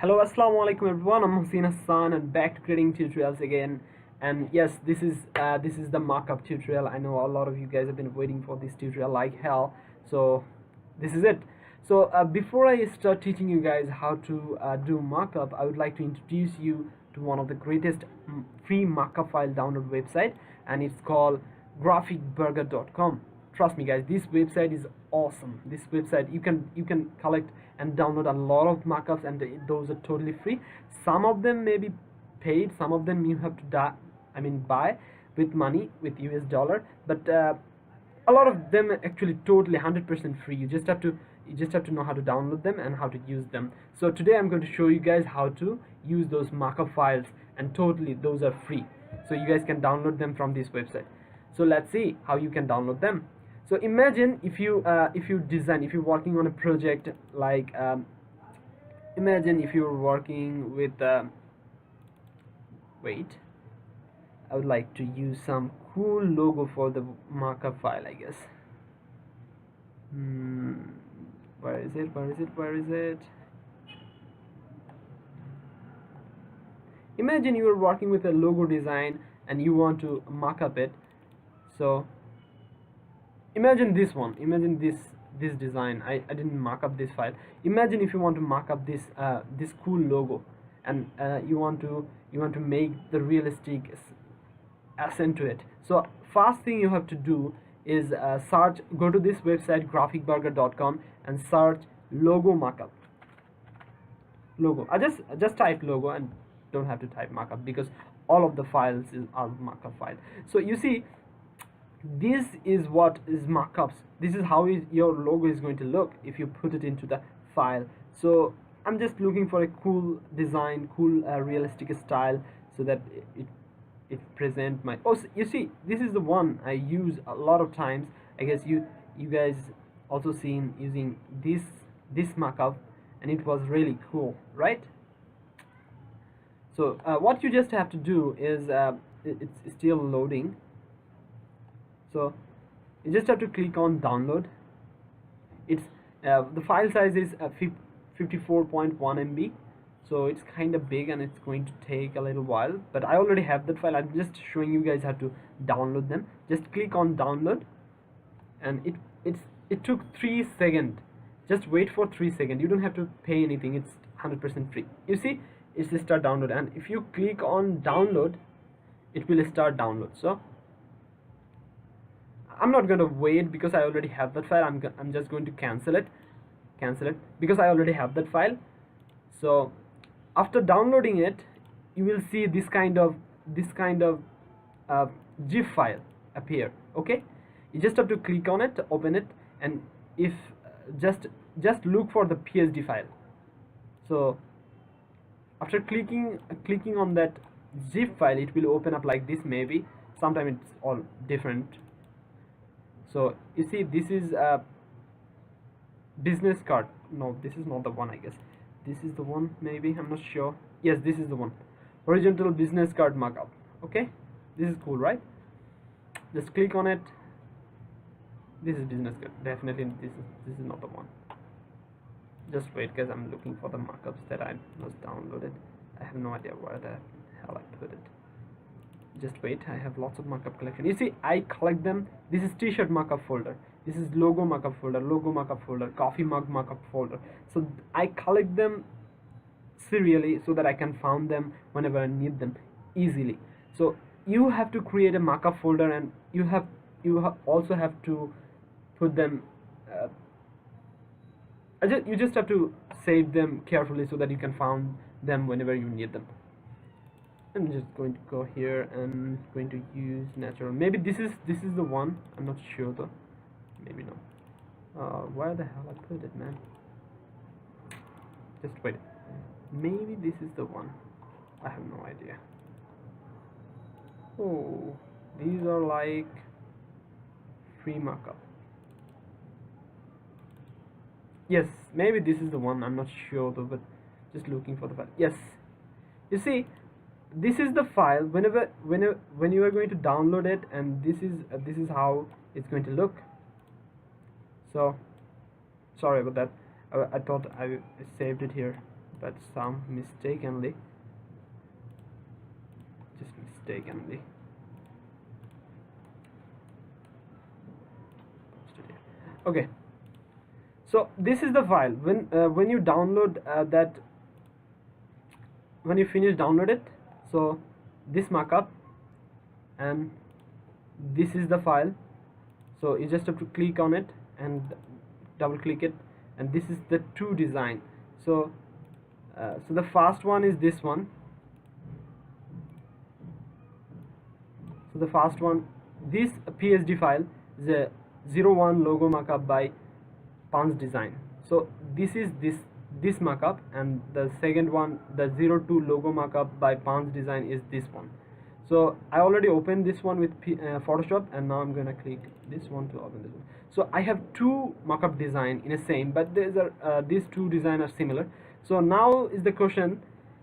Hello, assalamu alaikum everyone. I'm Mohsin Hasan and back to creating tutorials again. And yes, this is the mockup tutorial. I know a lot of you guys have been waiting for this tutorial like hell. So this is it. So before I start teaching you guys how to do mockup, I would like to introduce you to one of the greatest free mockup file download website, and it's called graphicburger.com. Trust me guys, this website is awesome. This website, you can collect and download a lot of mockups, and those are totally free. Some of them may be paid, some of them you have to buy with money, with US dollar, but a lot of them are actually totally 100% free. You just have to know how to download them and how to use them. So today I'm going to show you guys how to use those mockup files, and totally those are free, so you guys can download them from this website. So let's see how you can download them. So imagine if you're working on a project like imagine if you're working with wait, I would like to use some cool logo for the markup file, I guess. Where is it? Imagine you are working with a logo design and you want to mock up it. So imagine this one, imagine this design. I didn't mock up this file. Imagine if you want to mock up this cool logo, and you want to make the realistic accent to it. So first thing you have to do is go to this website graphicburger.com and search logo mockup. Logo, I just type logo, and don't have to type mockup because all of the files are mockup file. So you see, this is what is mockups. This is how your logo is going to look if you put it into the file. So I'm just looking for a cool design, cool realistic style, so that it present my you see, this is the one I use a lot of times. I guess you guys also seen using this mockup, and it was really cool, right? So what you just have to do is it's still loading. So you just have to click on download. It's the file size is 54.1 MB, so it's kind of big and it's going to take a little while, but I already have that file. I'm just showing you guys how to download them. Just click on download, and it took 3 seconds. Just wait for 3 seconds. You don't have to pay anything. It's 100% free. You see, it's start download, and if you click on download, it will start download. So I'm not going to wait because I already have that file. I'm just going to cancel it because I already have that file. So after downloading it, you will see this kind of GIF file appear. Okay, you just have to click on it, open it, and if just look for the PSD file. So after clicking on that zip file, it will open up like this. Maybe sometimes it's all different. So you see, this is a business card. No, this is not the one. I guess this is the one. Maybe, I'm not sure. Yes, this is the one. Horizontal business card mockup. Okay, this is cool, right? Just click on it. This is business card. Definitely this is not the one. Just wait, guys. I'm looking for the mockups that I must downloaded. I have no idea where the hell I put it. Just wait, I have lots of mockup collection. You see, I collect them. This is t-shirt mockup folder, this is logo mockup folder, logo mockup folder, coffee mug mockup folder. So I collect them serially so that I can find them whenever I need them easily. So you have to create a mockup folder, and you also have to put them you just have to save them carefully so that you can find them whenever you need them. I'm just going to go here and going to use natural. Maybe this is the one. I'm not sure though. Maybe no. Where the hell I put it, man? Just wait. Maybe this is the one. I have no idea. Oh, these are like free mockup. Yes, maybe this is the one. I'm not sure though, but just looking for the file. Yes, you see, this is the file. When you are going to download it, and this is how it's going to look. So sorry about that. I thought I saved it here. but some mistakenly, just mistakenly. Okay, so this is the file. When you download that, when you finish download it, so this mockup, and this is the file. So you just have to click on it and double click it, and this is the two design. So so the first one is this one. So the first one, this PSD file is a 01 logo mockup by Punch Design. So this is this mockup, and the second one, the 02 logo mockup by Punch Design, is this one. So I already opened this one with Photoshop, and now I'm gonna click this one to open this one. So I have two mockup design in a same, but these two design are similar. So now is the question.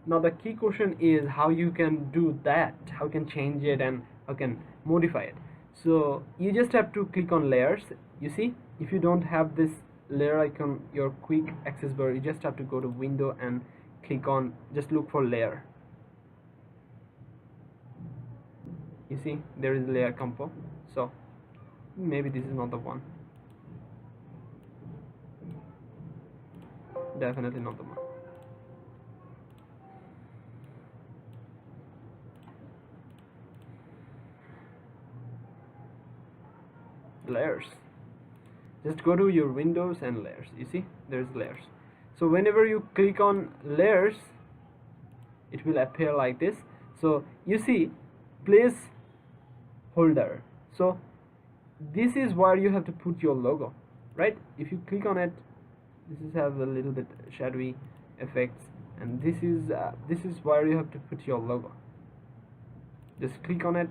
Now the key question is how you can do that, how you can change it, and how can modify it. So you just have to click on layers. You see, if you don't have this layer icon, your quick access bar, you just have to go to window and click on, just look for layer. You see there is layer compo, so maybe this is not the one, definitely not the one. Layers, just go to your windows and layers. You see there's layers. So whenever you click on layers, it will appear like this. So you see place holder, so this is where you have to put your logo, right? If you click on it, this is have a little bit shadowy effects, and this is where you have to put your logo. Just click on it,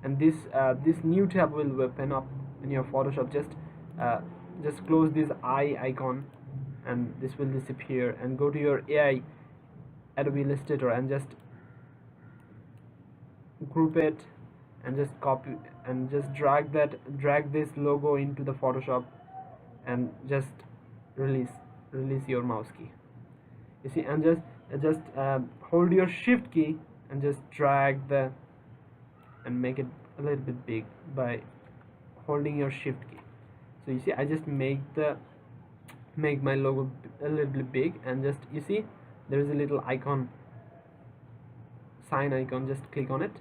and this new tab will open up in your Photoshop. Just close this eye icon, and this will disappear, and go to your AI Adobe Illustrator and just group it, and just copy and just drag this logo into the Photoshop, and just release your mouse key. You see, and just hold your shift key and just drag and make it a little bit big by holding your shift key. So you see, I just make my logo a little bit big, and just, you see there is a little icon, sign icon. Just click on it,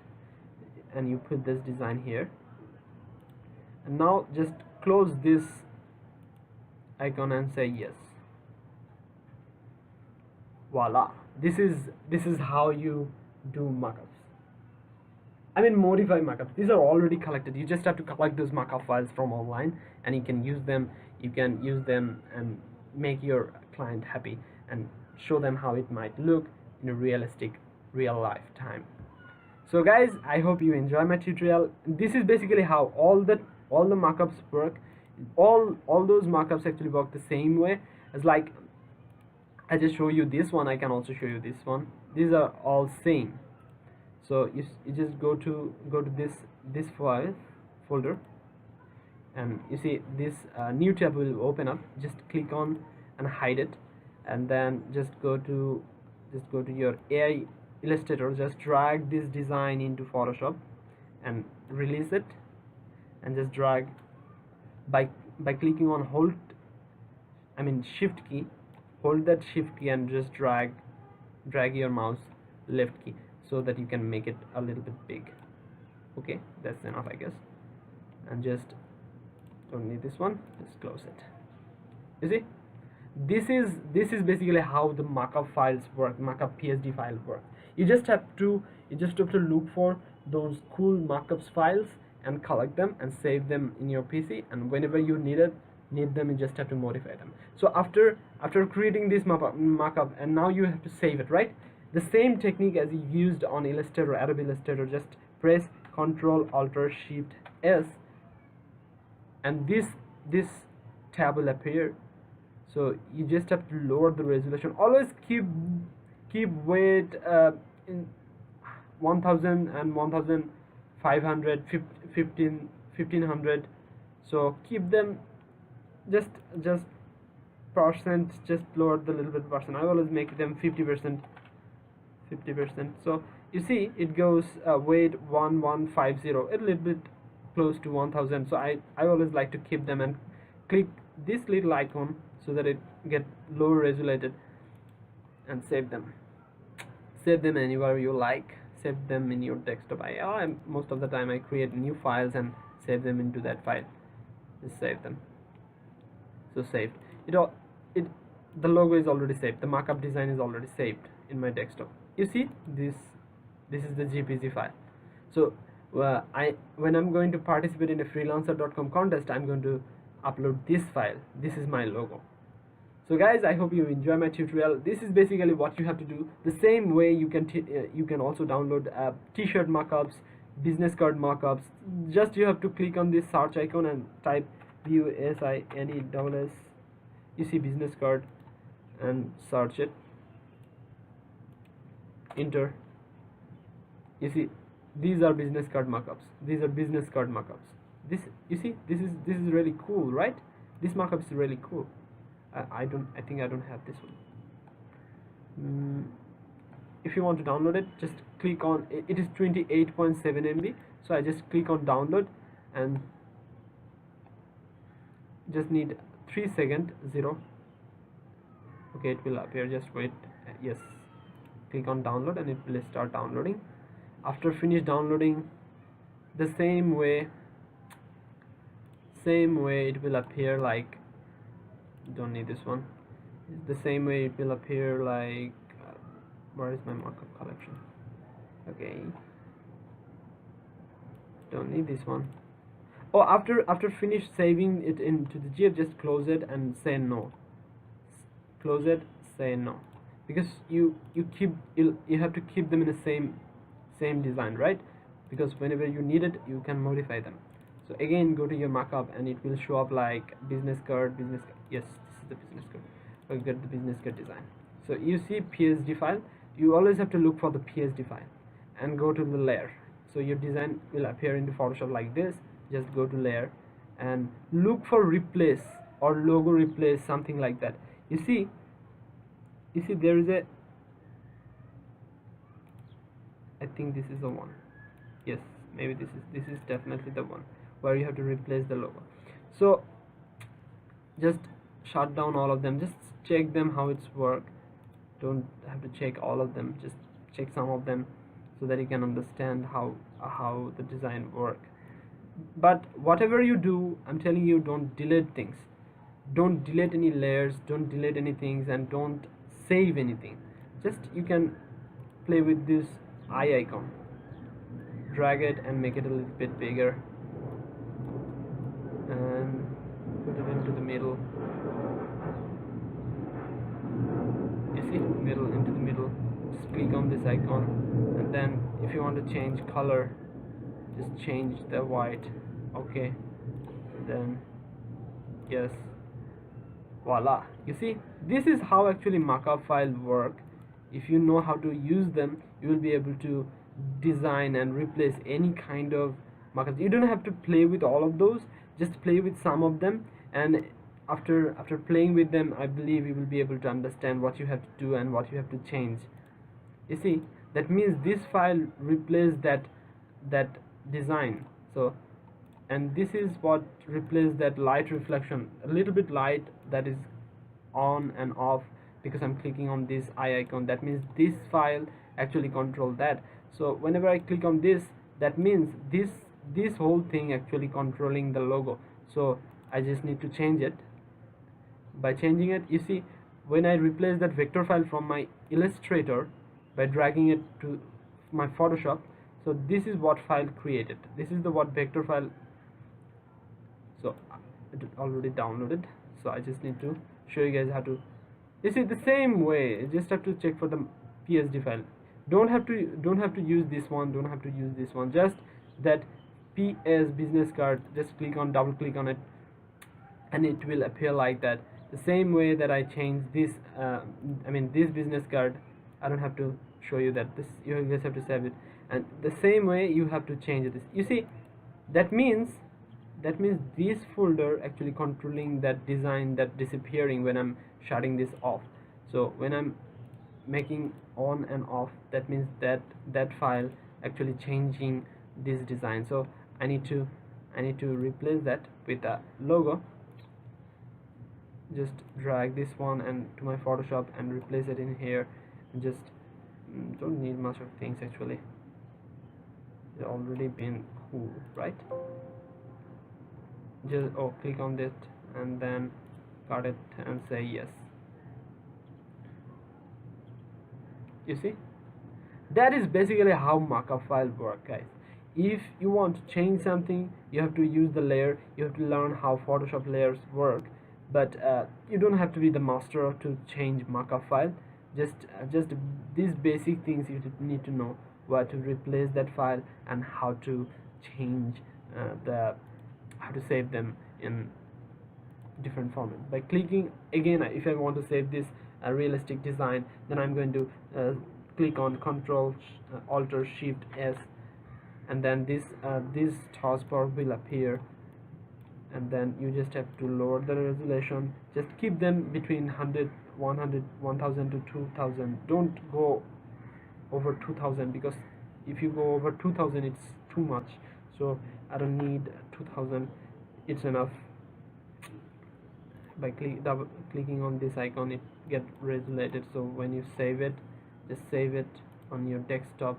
and you put this design here, and now just close this icon and say yes. Voila, this is how you do mockups. I mean, modify mockups. These are already collected. You just have to collect those mockup files from online, and you can use them. You can use them and make your client happy, and show them how it might look in a realistic, real life time. So guys, I hope you enjoy my tutorial. This is basically how all the mockups work. All those mockups actually work the same way as, like, I just show you this one, I can also show you this one. These are all same. So you just go to this file folder, and you see this new tab will open up. Just click on and hide it, and then just go to your AI Illustrator. Just drag this design into Photoshop and release it, and just drag by clicking on shift key. Hold that shift key and just drag your mouse left key, so that you can make it a little bit big. Okay, that's enough, I guess. And just don't need this one, just close it. You see, this is basically how the mockup files work, mockup PSD files work. You just have to look for those cool mockups files and collect them and save them in your PC, and whenever you need them, you just have to modify them. So after creating this mockup, and now you have to save it, right? The same technique as you used on Illustrator, Adobe Illustrator. Just press Ctrl Alt Shift S, and this tab will appear. So you just have to lower the resolution. Always keep weight in 1000 and 1500, 1500. So keep them just percent, just lower the little bit percent. I always make them 50%. So you see it goes weight 1150, a little bit close to 1000. So I always like to keep them and click this little icon so that it get low resoluted and save them anywhere you like. Save them in your desktop. Most of the time I create new files and save them into that file. Just save them. So saved. The logo is already saved. The markup design is already saved in my desktop. You see, this is the GPG file. So when I'm going to participate in a freelancer.com contest, I'm going to upload this file. This is my logo. So guys, I hope you enjoy my tutorial. This is basically what you have to do. The same way you can also download t-shirt mockups, business card mockups. Just you have to click on this search icon and type BUSINESS. You see business card and search it. Enter. You see, these are business card mockups. These are business card mockups. You see, this is really cool, right? This mockup is really cool. I think I don't have this one. If you want to download it, just click on it. It is 28.7 MB. So I just click on download and just need 3 seconds. 0. Okay, it will appear. Just wait. Yes. Click on download and it will start downloading. After finish downloading, the same way it will appear like, don't need this one. The same way it will appear like where is my markup collection? Okay, don't need this one. Oh, after finish saving it into the GIF, just close it and say no. Close it, say no, because you have to keep them in the same design, right? Because whenever you need it, you can modify them. So again, go to your markup and it will show up like business card. Yes, this is the business card. We'll get the business card design. So you see PSD file. You always have to look for the PSD file and go to the layer. So your design will appear into Photoshop like this. Just go to layer and look for replace or logo replace, something like that. You see there is I think this is the one. Yes, maybe this is definitely the one where you have to replace the logo. So just shut down all of them. Just check them how it's work. Don't have to check all of them. Just check some of them so that you can understand how the design work. But whatever you do, I'm telling you, don't delete things. Don't delete any layers. Don't delete any things, and don't save anything. Just you can play with this eye icon. Drag it and make it a little bit bigger and put it into the middle. You see, into the middle. Just click on this icon, and then if you want to change color, just change the white. Okay, then yes, voila. You see, this is how actually markup files work. If you know how to use them, you will be able to design and replace any kind of markups. You don't have to play with all of those. Just play with some of them, and after playing with them, I believe you will be able to understand what you have to do and what you have to change. You see, that means this file replaced that design. So, and this is what replaced that light reflection, a little bit light that is on and off, because I'm clicking on this eye icon. That means this file actually control that. So whenever I click on this, that means this whole thing actually controlling the logo. So I just need to change it. By changing it, you see, when I replace that vector file from my Illustrator by dragging it to my Photoshop, so this is what file created. This is the what vector file. So it already downloaded, so I just need to show you guys how to. You see, the same way, you just have to check for the PSD file. Don't have to use this one, don't have to use this one, just that PS business card. Just double click on it, and it will appear like that. The same way that I changed this this business card, I don't have to show you that. This, you just have to save it, and the same way you have to change this. You see, that means that means this folder actually controlling that design that disappearing when I'm shutting this off. So when I'm making on and off, that means that that file actually changing this design. So I need to replace that with a logo. Just drag this one and to my Photoshop and replace it in here. Just don't need much of things actually, it's already been cool, right? Just click on it and then cut it and say yes. You see, that is basically how mockup file work, guys. If you want to change something, you have to use the layer, you have to learn how Photoshop layers work, but you don't have to be the master to change mockup file. Just these basic things you need to know, where to replace that file and how to change how to save them in different format. By clicking again, if I want to save this realistic design, then I'm going to click on Control Alt Shift S, and then this taskbar will appear, and then you just have to lower the resolution. Just keep them between 100 1000 to 2000. Don't go over 2000, because if you go over 2000 it's too much. So I don't need 2000, it's enough. By clicking on this icon, it get resoluted. So when you save it, just save it on your desktop.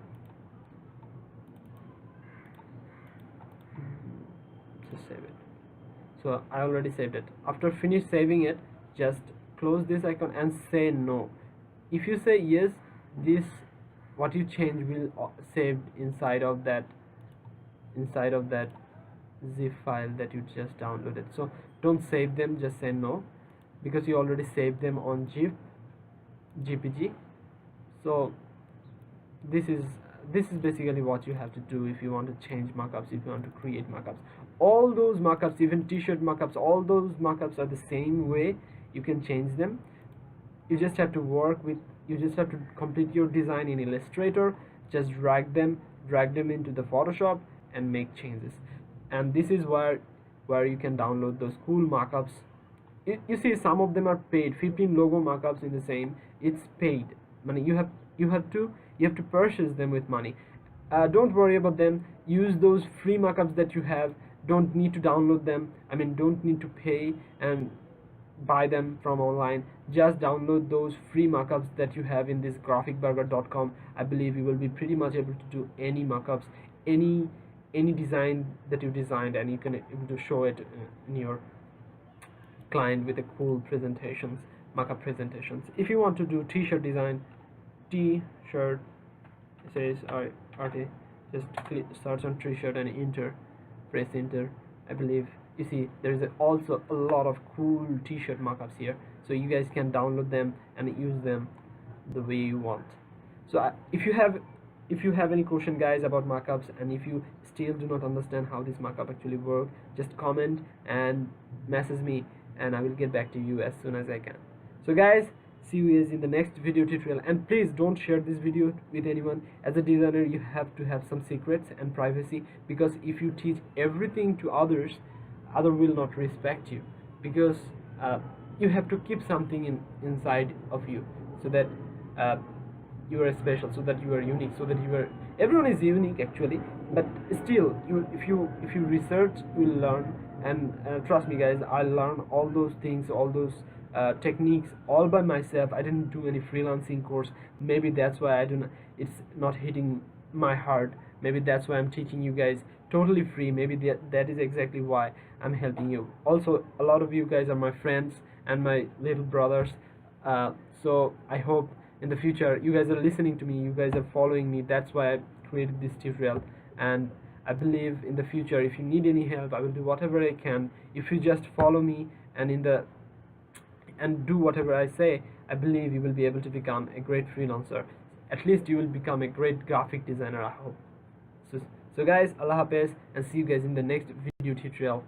Just save it. So I already saved it. After finish saving it, just close this icon and say no. If you say yes, this what you change will saved inside of that zip file that you just downloaded. So don't save them, just say no, because you already saved them on GPG. So this is basically what you have to do if you want to change mockups, if you want to create mockups. All those mockups, even t-shirt mockups, all those mockups are the same way. You can change them. You just have to complete your design in Illustrator, just drag them into the Photoshop and make changes. And this is where you can download those cool mockups. You see, some of them are paid. 15 logo mockups in the same, it's paid money. You have to purchase them with money. Don't worry about them. Use those free mockups that you have. Don't need to download them. I mean, don't need to pay and buy them from online. Just download those free mockups that you have in this graphicburger.com. I believe you will be pretty much able to do any mockups, any design that you designed, and you can able to show it in your client with a cool presentations, mockup presentations. If you want to do t-shirt design, t-shirt, it says RT, just search on t-shirt and press enter. I believe you see there is also a lot of cool t-shirt mockups here, so you guys can download them and use them the way you want. So if you have any question, guys, about mockups, and if you still do not understand how this mockup actually work, just comment and message me and I will get back to you as soon as I can. So guys, see you guys in the next video tutorial, and please don't share this video with anyone. As a designer, you have to have some secrets and privacy, because if you teach everything to others, others will not respect you, because you have to keep something inside of you, so that you are special, so that you are unique, so that everyone is unique actually, but still if you research, you will learn. And trust me, guys, I learned all those things, all those techniques all by myself. I didn't do any freelancing course. Maybe that's why it's not hitting my heart. Maybe that's why I'm teaching you guys totally free. Maybe that is exactly why I'm helping you. Also, a lot of you guys are my friends and my little brothers, so I hope in the future you guys are listening to me, you guys are following me. That's why I created this tutorial, and I believe in the future, if you need any help, I will do whatever I can. If you just follow me and do whatever I say, I believe you will be able to become a great freelancer. At least you will become a great graphic designer, I hope. So guys, Allah Hafiz, and see you guys in the next video tutorial.